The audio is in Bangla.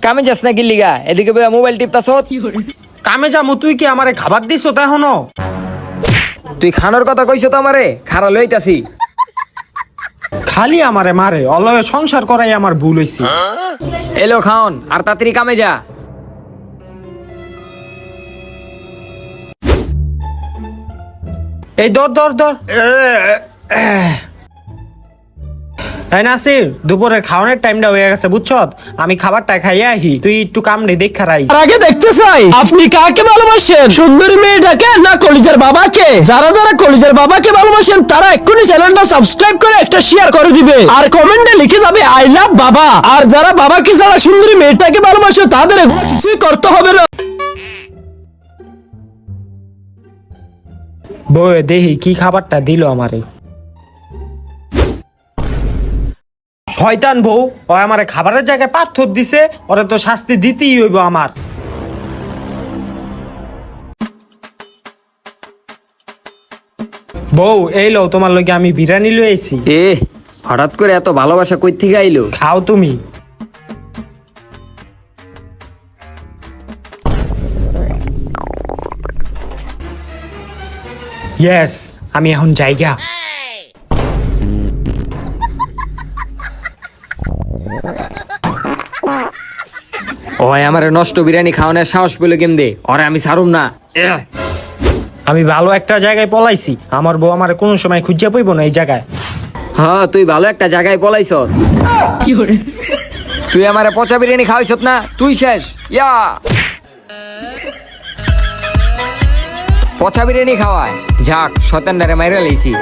কামে যাস না গিল্লিগা, এদিকে বইয়া মোবাইল টিপতাছ। কামে যামু, তুই কি আমারে খাবার দিছ তা এখনো? তুই খানোর কথা কইছ তো আমারে, খারা লইতাছি। খালি আমারে মারে, অলয়ে সংসার করাই আমার ভুল হইছে। এলো খাওন, আর তাড়াতাড়ি কামে যা। এই ধর ধর ধর। এই নাসির, দুপুরের খাওয়ানোর টাইমটা হয়ে গেছে বুঝছ, আমি খাবারটা খাইয়া আহি, তুই একটু কামড়ে দেখা রাই। তার আগে দেখতে চাই আপনি কাকে ভালোবাসেন, সুন্দরী মেয়েটাকে না কলিজার বাবাকে? যারা যারা কলিজার বাবাকে ভালোবাসেন তারা এক্ষুনি চ্যানেলটা সাবস্ক্রাইব করে একটা শেয়ার করে দিবে, আর কমেন্টে লিখে যাবে আই লাভ বাবা। আর যারা বাবাকে ছাড়া সুন্দরী মেয়েটাকে ভালোবাসে তাদের এগুলো কিছুই করতে হবে না। বউ দেখি কি খাবারটা দিল আমারে। শয়তান বউ, ও আমারে খাবারের জায়গায় পাথর দিছে, ওরে তো শাস্তি দিতেই হইব আমার। বউ এই লও, তোমার লগে আমি বিরিয়ানি লই আইছি। এ হঠাৎ করে এত ভালোবাসা কই থেকে আইলো? খাও তুমি। ইয়েস, আমি এখন জায়গা। ওই আমারে নষ্ট বিরিয়ানি খাওয়ানোর সাহস পেলো কেমদে? ওরে আমি ছাড়ুম না। আমি ভালো একটা জায়গায় পলাইছি, আমার বউ আমারে কোনো সময় খুঁজে পাইব না এই জায়গায়। হ্যাঁ, তুই ভালো একটা জায়গায় পলাইছ। তুই আমারে পচা বিরিয়ানি খাওয়াইছ না, তুই শেষ। ইয়া পচা বিরিয়ানি খাওয়ায় যাক, শতানটারে মাইরা লইছি।